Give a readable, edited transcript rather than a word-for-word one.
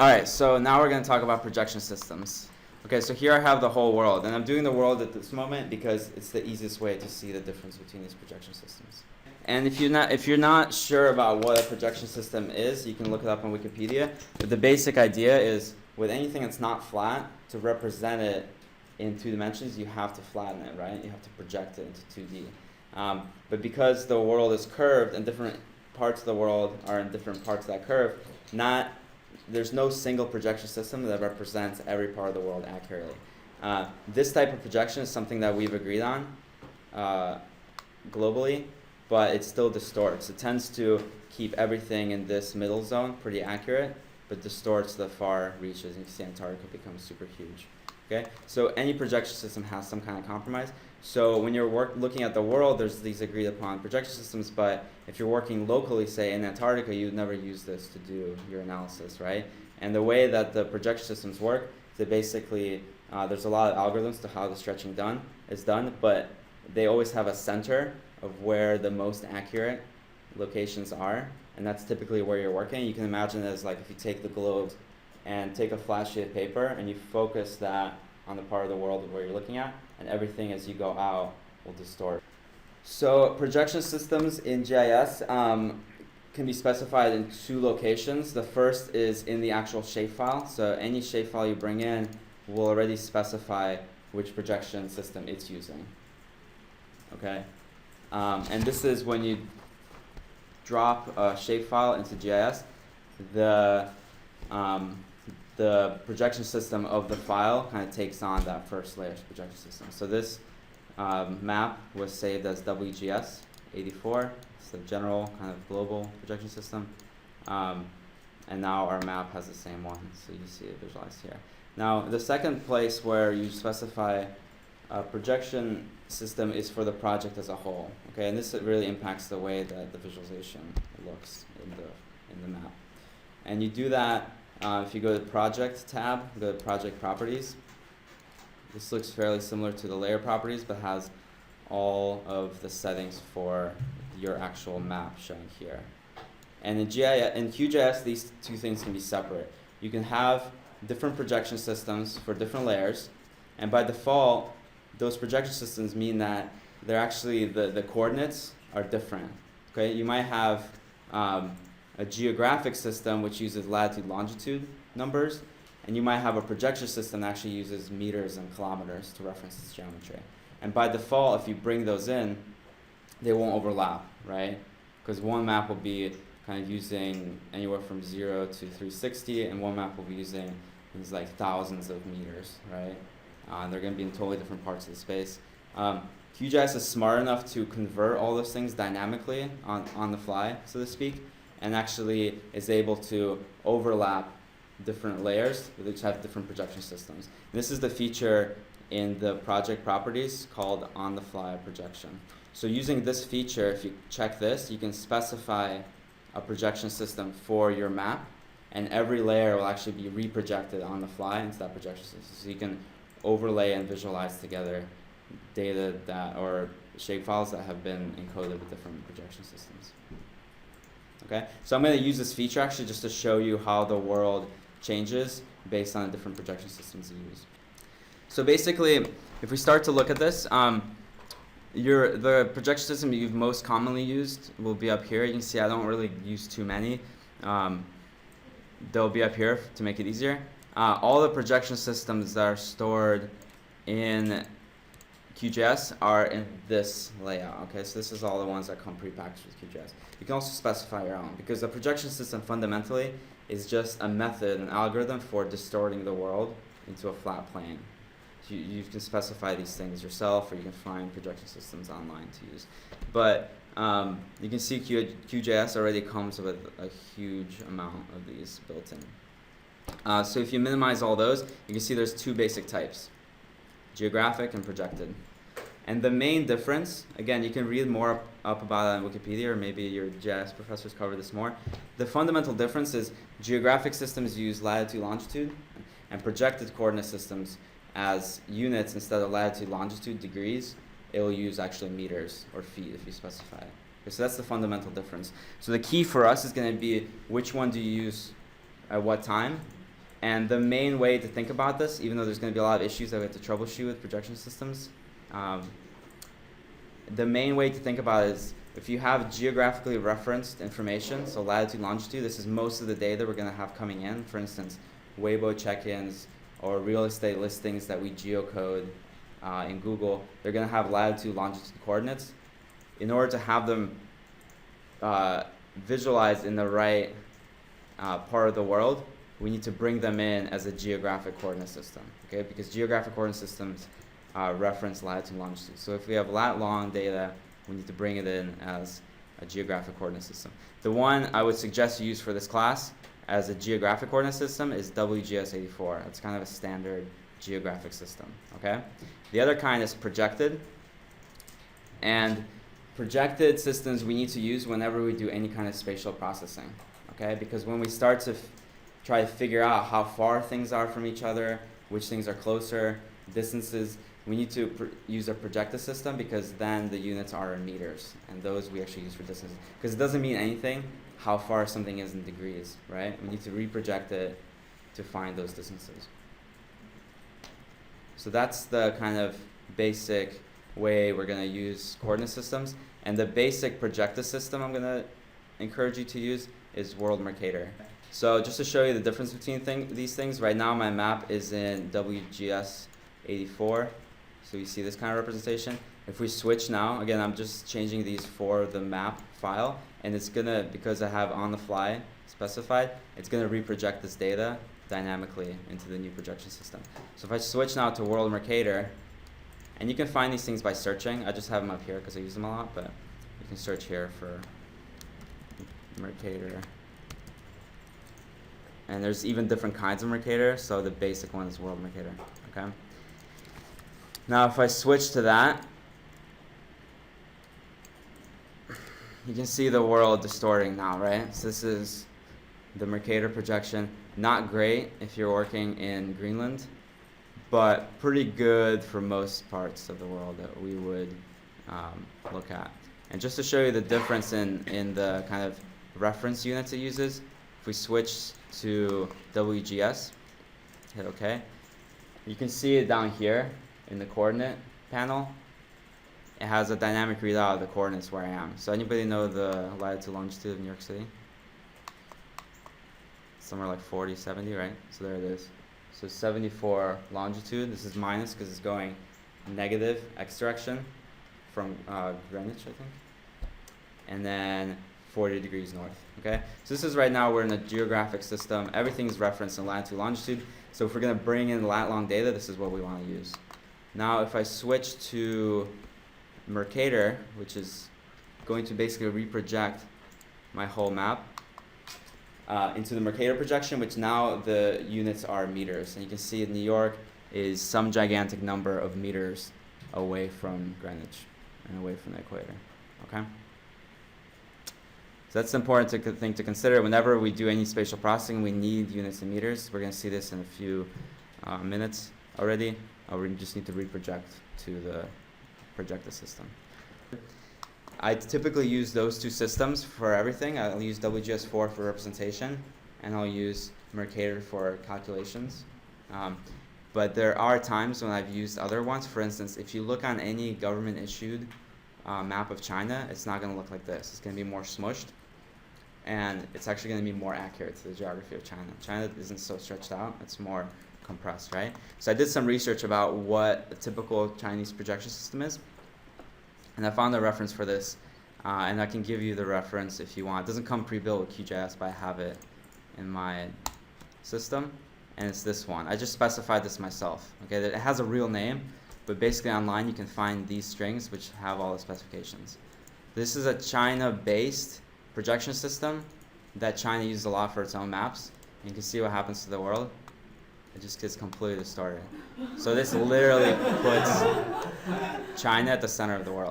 All right, so now we're going to talk about projection systems. Okay, so here I have the whole world, and I'm doing the world at this moment because it's the easiest way to see the difference between these projection systems. And if you're not sure about what a projection system is, you can look it up on Wikipedia. But the basic idea is with anything that's not flat, to represent it in 2 dimensions, you have to flatten it, right? You have to project it into 2D. But because the world is curved and different parts of the world are in different parts of that curve, there's no single projection system that represents every part of the world accurately. This type of projection is something that we've agreed on globally, but it still distorts. It tends to keep everything in this middle zone pretty accurate, but distorts the far reaches. You can see Antarctica becomes super huge. Okay? So any projection system has some kind of compromise. So when you're looking at the world, there's these agreed upon projection systems, but if you're working locally, say in Antarctica, you'd never use this to do your analysis, right? And the way that the projection systems work, they basically, there's a lot of algorithms to how the stretching is done, but they always have a center of where the most accurate locations are, and that's typically where you're working. You can imagine it as like if you take the globe and take a flat sheet of paper and you focus that on the part of the world where you're looking at, and everything as you go out will distort. So projection systems in GIS can be specified in 2 locations. The first is in the actual shapefile. So any shapefile you bring in will already specify which projection system it's using. Okay, and this is when you drop a shapefile into GIS, the projection system of the file kind of takes on that first layer's projection system. So this map was saved as WGS 84. It's the general kind of global projection system. And now our map has the same one, so you see it visualized here. Now, the second place where you specify a projection system is for the project as a whole. Okay, and this really impacts the way that the visualization looks in the map. And you do that if you go to the Project tab, go to Project Properties. This looks fairly similar to the layer properties, but has all of the settings for your actual map shown here. And in QGIS, these 2 things can be separate. You can have different projection systems for different layers, and by default, those projection systems mean that they're actually, the coordinates are different. Okay, you might have a geographic system which uses latitude, longitude numbers, and you might have a projection system that actually uses meters and kilometers to reference its geometry. And by default, if you bring those in, they won't overlap, right? Because one map will be kind of using anywhere from 0 to 360, and one map will be using things like thousands of meters, right? They're going to be in totally different parts of the space. QGIS is smart enough to convert all those things dynamically on the fly, so to speak, and actually is able to overlap different layers which have different projection systems. And this is the feature in the project properties called on-the-fly projection. So using this feature, if you check this, you can specify a projection system for your map, and every layer will actually be reprojected on the fly into that projection system. So you can overlay and visualize together data or shapefiles that have been encoded with different projection systems. Okay, so I'm going to use this feature actually just to show you how the world changes based on the different projection systems you use. So basically, if we start to look at this, the projection system you've most commonly used will be up here. You can see I don't really use too many. They'll be up here to make it easier. All the projection systems that are stored in QGIS are in this layout. Okay, so this is all the ones that come prepackaged with QGIS. You can also specify your own, because the projection system fundamentally is just a method, an algorithm for distorting the world into a flat plane. So you can specify these things yourself, or you can find projection systems online to use. But you can see QGIS already comes with a huge amount of these built in. So if you minimize all those, you can see there's 2 basic types: geographic and projected. And the main difference, again, you can read more up about it on Wikipedia, or maybe your GIS professors cover this more. The fundamental difference is geographic systems use latitude, longitude, and projected coordinate systems as units instead of latitude, longitude, degrees. It will use actually meters or feet if you specify it. Okay, so that's the fundamental difference. So the key for us is going to be which one do you use at what time, And the main way to think about this, even though there's going to be a lot of issues that we have to troubleshoot with projection systems, the main way to think about it is if you have geographically referenced information, so latitude, longitude, this is most of the data we're going to have coming in. For instance, Weibo check-ins or real estate listings that we geocode in Google, they're going to have latitude, longitude coordinates. In order to have them visualized in the right part of the world, we need to bring them in as a geographic coordinate system, okay? Because geographic coordinate systems reference latitude and longitude. So if we have lat-long data, we need to bring it in as a geographic coordinate system. The one I would suggest you use for this class as a geographic coordinate system is WGS 84. It's kind of a standard geographic system, okay? The other kind is projected. And projected systems we need to use whenever we do any kind of spatial processing, okay? Because when we start to try to figure out how far things are from each other, which things are closer, distances, we need to use a projected system because then the units are in meters, and those we actually use for distances. Because it doesn't mean anything how far something is in degrees, right? We need to reproject it to find those distances. So that's the kind of basic way we're going to use coordinate systems. And the basic projected system I'm going to encourage you to use is World Mercator. So just to show you the difference between these things, right now my map is in WGS 84. So you see this kind of representation. If we switch now, again, I'm just changing these for the map file, and it's gonna, because I have on the fly specified, it's gonna reproject this data dynamically into the new projection system. So if I switch now to World Mercator, and you can find these things by searching. I just have them up here because I use them a lot, but you can search here for Mercator. And there's even different kinds of Mercator, so the basic one is World Mercator, okay? Now if I switch to that, you can see the world distorting now, right? So this is the Mercator projection. Not great if you're working in Greenland, but pretty good for most parts of the world that we would look at. And just to show you the difference in the kind of reference units it uses, if we switch to WGS, hit OK, you can see it down here in the coordinate panel. It has a dynamic readout of the coordinates where I am. So anybody know the latitude, longitude of New York City? Somewhere like 40, 70, right? So there it is. So 74 longitude. This is minus because it's going negative x direction from Greenwich, I think. And then 40 degrees north, okay? So this is right now, we're in a geographic system. Everything's referenced in latitude, longitude. So if we're gonna bring in lat-long data, this is what we wanna use. Now if I switch to Mercator, which is going to basically reproject my whole map into the Mercator projection, which now the units are meters. And you can see New York is some gigantic number of meters away from Greenwich and away from the equator, okay? So that's important thing to consider. Whenever we do any spatial processing, we need units in meters. We're going to see this in a few minutes already. We just need to reproject to the projected system. I typically use those two systems for everything. I'll use WGS4 for representation, and I'll use Mercator for calculations. But there are times when I've used other ones. For instance, if you look on any government-issued map of China, it's not going to look like this. It's going to be more smushed, and it's actually going to be more accurate to the geography of China. China isn't so stretched out. It's more compressed, right? So I did some research about what a typical Chinese projection system is, and I found a reference for this, and I can give you the reference if you want. It doesn't come pre-built with QGIS, but I have it in my system, and it's this one. I just specified this myself. Okay, it has a real name, but basically online you can find these strings which have all the specifications. This is a China-based projection system that China uses a lot for its own maps. And you can see what happens to the world. It just gets completely distorted. So this literally puts China at the center of the world.